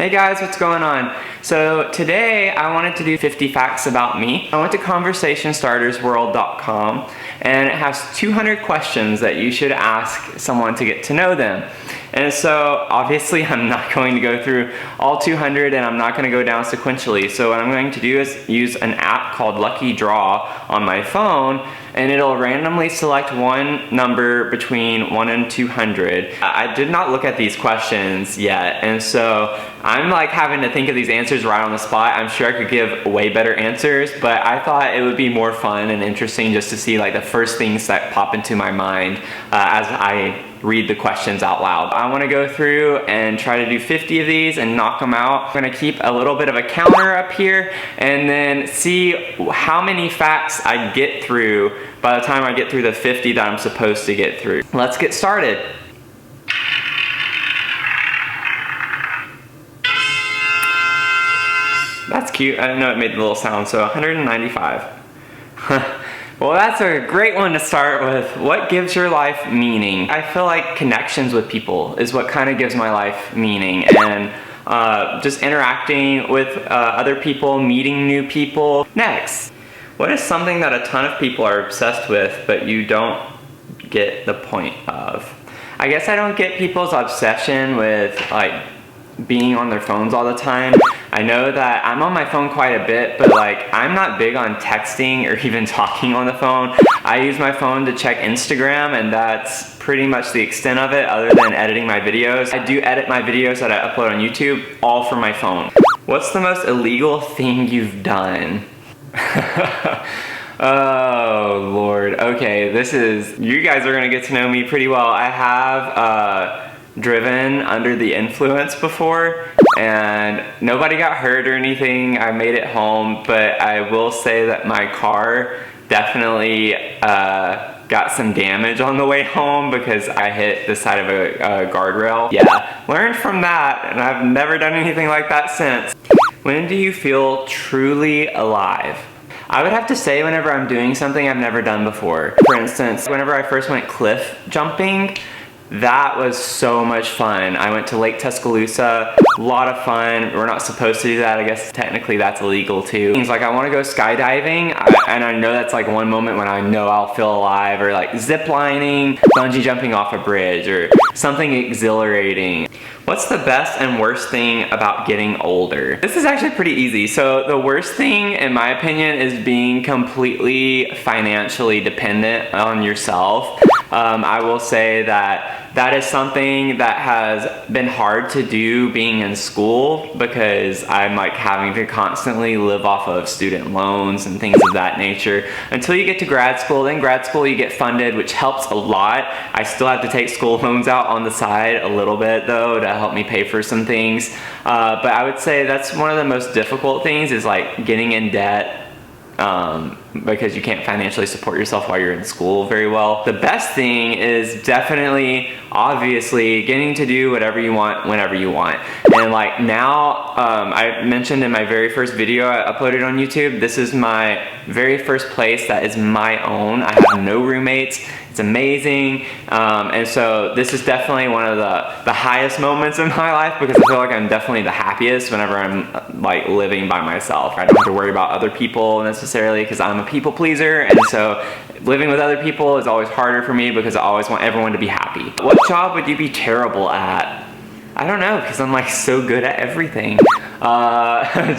Hey guys, what's going on? So today I wanted to do 50 facts about me. I went to conversationstartersworld.com and it has 200 questions that you should ask someone to get to know them. And so obviously I'm not going to go through all 200 and I'm not going to go down sequentially. So what I'm going to do is use an app called Lucky Draw on my phone, and it'll randomly select one number between 1 and 200. I did not look at these questions yet, and so I'm like having to think of these answers right on the spot. I'm sure I could give way better answers, but I thought it would be more fun and interesting just to see like the first things that pop into my mind as I read the questions out loud. I want to go through and try to do 50 of these and knock them out. I'm going to keep a little bit of a counter up here and then see how many facts I get through by the time I get through the 50 that I'm supposed to get through. Let's get started. That's cute. I didn't know it made the little sound. So 195. Well, that's a great one to start with. What gives your life meaning? I feel like connections with people is what kind of gives my life meaning, and just interacting with other people, meeting new people. Next, what is something that a ton of people are obsessed with but you don't get the point of? I guess I don't get people's obsession with like being on their phones all the time. I know that I'm on my phone quite a bit, but like I'm not big on texting or even talking on the phone. I use my phone to check Instagram, and that's pretty much the extent of it other than editing my videos. I do edit my videos that I upload on YouTube all from my phone. What's the most illegal thing you've done? Oh Lord, okay, you guys are gonna get to know me pretty well. I have driven under the influence before, and nobody got hurt or anything. I made it home, but I will say that my car definitely got some damage on the way home because I hit the side of a guardrail. Yeah, learned from that, and I've never done anything like that since. When do you feel truly alive? I would have to say whenever I'm doing something I've never done before. For instance, whenever I first went cliff jumping, that was so much fun. I went to Lake Tuscaloosa, a lot of fun. We're not supposed to do that. I guess technically that's illegal too. Things like I want to go skydiving, and I know that's like one moment when I know I'll feel alive, or like zip lining, bungee jumping off a bridge, or something exhilarating. What's the best and worst thing about getting older? This is actually pretty easy. So the worst thing, in my opinion, is being completely financially dependent on yourself. I will say that is something that has been hard to do being in school, because I'm like having to constantly live off of student loans and things of that nature until you get to grad school. Then grad school you get funded, which helps a lot. I still have to take school loans out on the side a little bit though to help me pay for some things. But I would say that's one of the most difficult things, is like getting in debt, because you can't financially support yourself while you're in school very well. The best thing is definitely, obviously, getting to do whatever you want whenever you want. And like now, I mentioned in my very first video I uploaded on YouTube, this is my very first place that is my own. I have no roommates. It's amazing, and so this is definitely one of the highest moments in my life, because I feel like I'm definitely the happiest whenever I'm like living by myself. I don't have to worry about other people necessarily, because I'm a people pleaser, and so living with other people is always harder for me because I always want everyone to be happy. What job would you be terrible at? I don't know, because I'm like so good at everything.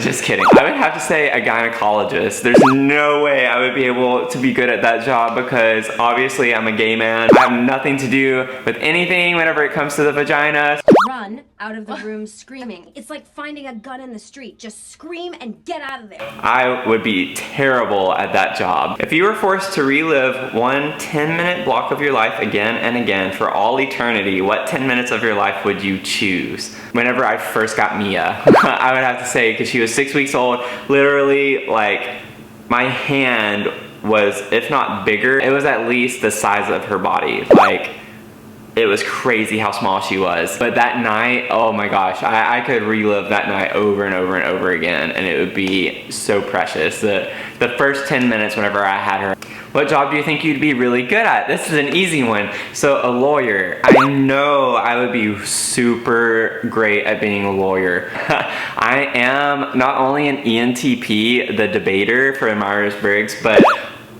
Just kidding. I would have to say a gynecologist. There's no way I would be able to be good at that job, because obviously I'm a gay man. I have nothing to do with anything whenever it comes to the vagina. Run out of the room screaming. It's like finding a gun in the street. Just scream and get out of there. I would be terrible at that job. If you were forced to relive one 10-minute block of your life again and again for all eternity, what 10 minutes of your life would you choose? Whenever I first got Mia, I would have to say, because she was 6 weeks old, literally like my hand was, if not bigger, it was at least the size of her body. Like, it was crazy how small she was. But that night, oh my gosh, I could relive that night over and over and over again, and it would be so precious. The first 10 minutes whenever I had her. What job do you think you'd be really good at? This is an easy one. So a lawyer. I know I would be super great at being a lawyer. I am not only an ENTP, the debater for Myers-Briggs, but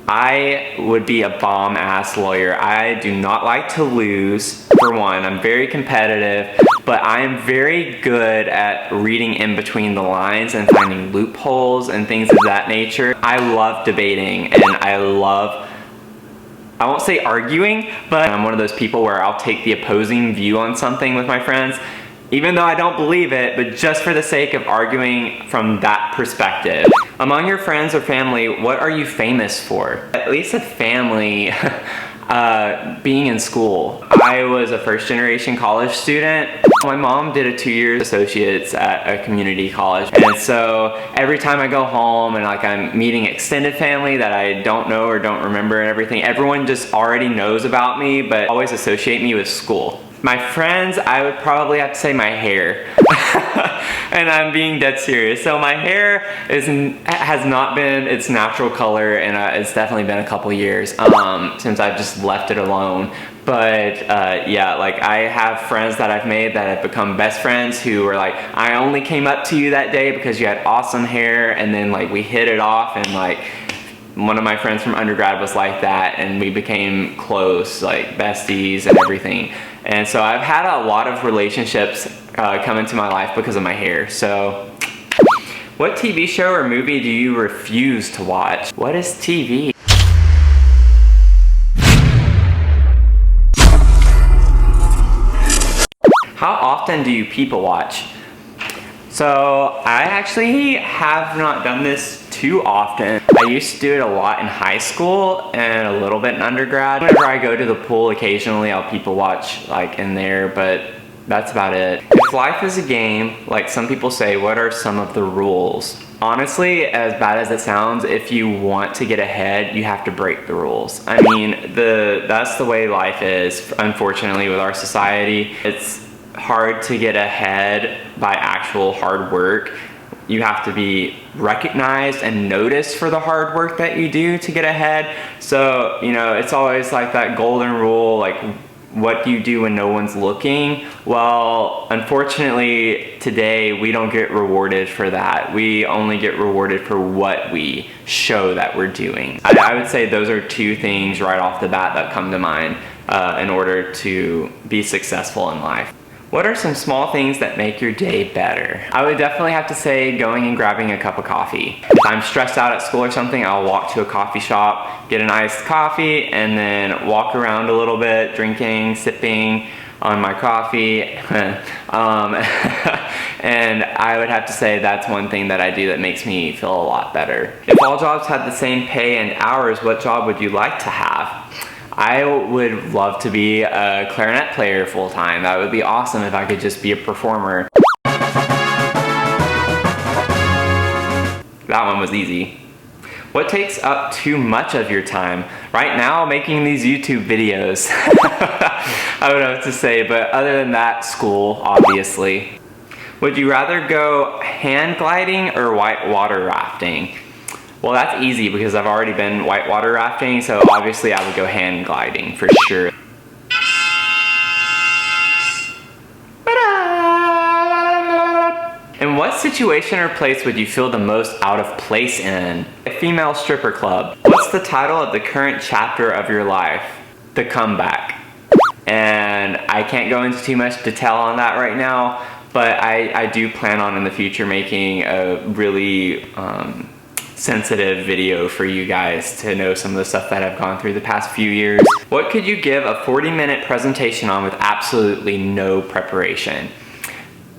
I would be a bomb-ass lawyer. I do not like to lose, for one. I'm very competitive, but I am very good at reading in between the lines and finding loopholes and things of that nature. I love debating, and I won't say arguing, but I'm one of those people where I'll take the opposing view on something with my friends, even though I don't believe it, but just for the sake of arguing from that perspective. Among your friends or family, what are you famous for? At least a family, being in school. I was a first-generation college student. My mom did a 2-year associates at a community college, and so every time I go home and like I'm meeting extended family that I don't know or don't remember and everything, everyone just already knows about me, but always associate me with school. My friends, I would probably have to say my hair. And I'm being dead serious. So my hair has not been its natural color, and it's definitely been a couple years since I've just left it alone. But yeah, like I have friends that I've made that have become best friends who were like, I only came up to you that day because you had awesome hair, and then like we hit it off, and like one of my friends from undergrad was like that, and we became close, like besties and everything. And so I've had a lot of relationships come into my life because of my hair. So what TV show or movie do you refuse to watch? What is TV? How often do you people watch? So I actually have not done this too often. I used to do it a lot in high school and a little bit in undergrad. Whenever I go to the pool, occasionally I'll people watch like in there, but that's about it. If life is a game, like some people say, what are some of the rules? Honestly, as bad as it sounds, if you want to get ahead, you have to break the rules. I mean, that's the way life is, unfortunately, with our society. It's hard to get ahead by actual hard work. You have to be recognized and noticed for the hard work that you do to get ahead. So, you know, it's always like that golden rule, like what do you do when no one's looking? Well, unfortunately, today we don't get rewarded for that. We only get rewarded for what we show that we're doing. I would say those are two things right off the bat that come to mind in order to be successful in life. What are some small things that make your day better? I would definitely have to say going and grabbing a cup of coffee. If I'm stressed out at school or something, I'll walk to a coffee shop, get an iced coffee, and then walk around a little bit, drinking, sipping on my coffee. And I would have to say that's one thing that I do that makes me feel a lot better. If all jobs had the same pay and hours, what job would you like to have? I would love to be a clarinet player full-time. That would be awesome if I could just be a performer. That one was easy. What takes up too much of your time? Right now, making these YouTube videos. I would have to say, but other than that, school, obviously. Would you rather go hand gliding or whitewater rafting? Well, that's easy because I've already been whitewater rafting, so obviously I would go hand gliding for sure. In what situation or place would you feel the most out of place in? A female stripper club. What's the title of the current chapter of your life? The Comeback. And I can't go into too much detail on that right now, but I do plan on in the future making a really sensitive video for you guys to know some of the stuff that I've gone through the past few years. What could you give a 40-minute presentation on with absolutely no preparation?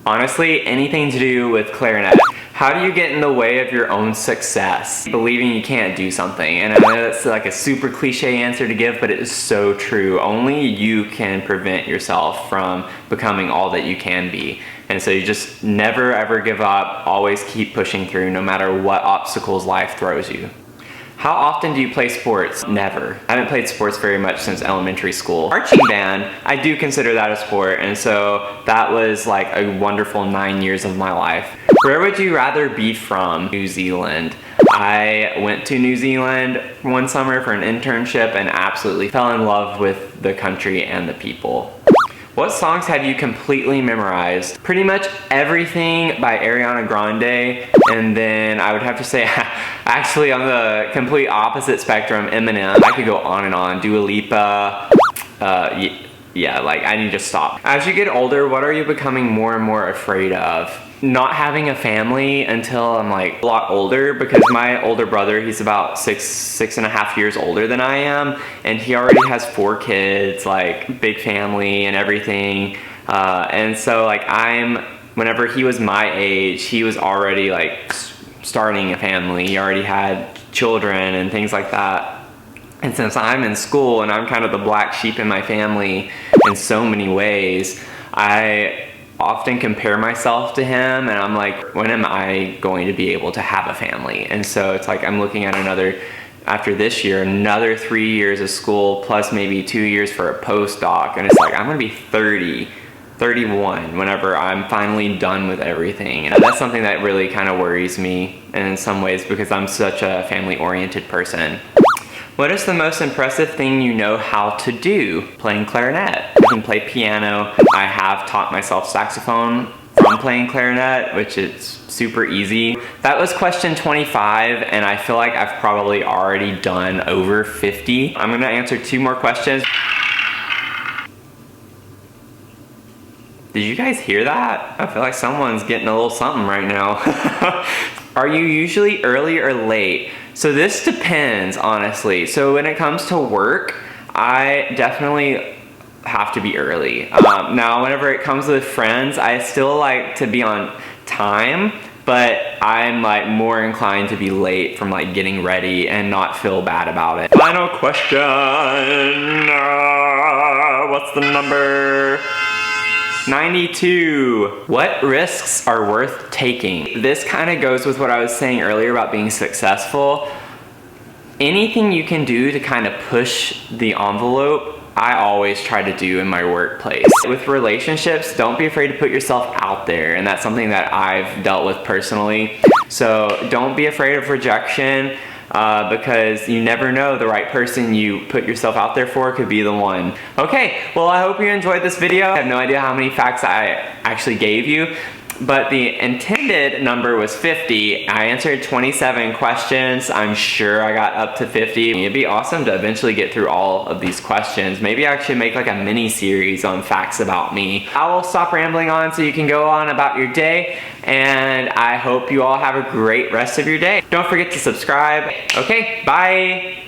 Honestly, anything to do with clarinet. How do you get in the way of your own success? Believing you can't do something. And I know that's like a super cliche answer to give, but it is so true. Only you can prevent yourself from becoming all that you can be. And so you just never ever give up, always keep pushing through no matter what obstacles life throws you. How often do you play sports? Never. I haven't played sports very much since elementary school. Marching band, I do consider that a sport, and so that was like a wonderful 9 years of my life. Where would you rather be from? New Zealand. I went to New Zealand one summer for an internship and absolutely fell in love with the country and the people. What songs have you completely memorized? Pretty much everything by Ariana Grande, and then I would have to say, actually on the complete opposite spectrum, Eminem. I could go on and on. Dua Lipa, yeah, like I need to stop. As you get older, what are you becoming more and more afraid of? Not having a family until I'm like a lot older, because my older brother, he's about six and a half years older than I am, and he already has 4 kids, like big family and everything. And so like whenever he was my age, he was already like starting a family. He already had children and things like that. And since I'm in school and I'm kind of the black sheep in my family in so many ways, I often compare myself to him, and I'm like, when am I going to be able to have a family? And so it's like I'm looking at after this year, another 3 years of school plus maybe 2 years for a postdoc, and it's like I'm gonna be 31 whenever I'm finally done with everything. And that's something that really kind of worries me in some ways, because I'm such a family-oriented person. What is the most impressive thing you know how to do? Playing clarinet. I can play piano. I have taught myself saxophone from playing clarinet, which is super easy. That was question 25, and I feel like I've probably already done over 50. I'm gonna answer 2 more questions. Did you guys hear that? I feel like someone's getting a little something right now. Are you usually early or late? So this depends, honestly. So when it comes to work, I definitely have to be early. Now, whenever it comes with friends, I still like to be on time, but I'm like more inclined to be late from like getting ready and not feel bad about it. Final question. What's the number? 92. What risks are worth taking? This kind of goes with what I was saying earlier about being successful. Anything you can do to kind of push the envelope, I always try to do in my workplace. With relationships, don't be afraid to put yourself out there, and that's something that I've dealt with personally. So don't be afraid of rejection, because you never know, the right person you put yourself out there for could be the one. Okay, well, I hope you enjoyed this video. I have no idea how many facts I actually gave you, but the intended number was 50. I answered 27 questions. I'm sure I got up to 50. It'd be awesome to eventually get through all of these questions. Maybe I should make like a mini series on facts about me. I will stop rambling on so you can go on about your day, and I hope you all have a great rest of your day. Don't forget to subscribe. Okay, bye.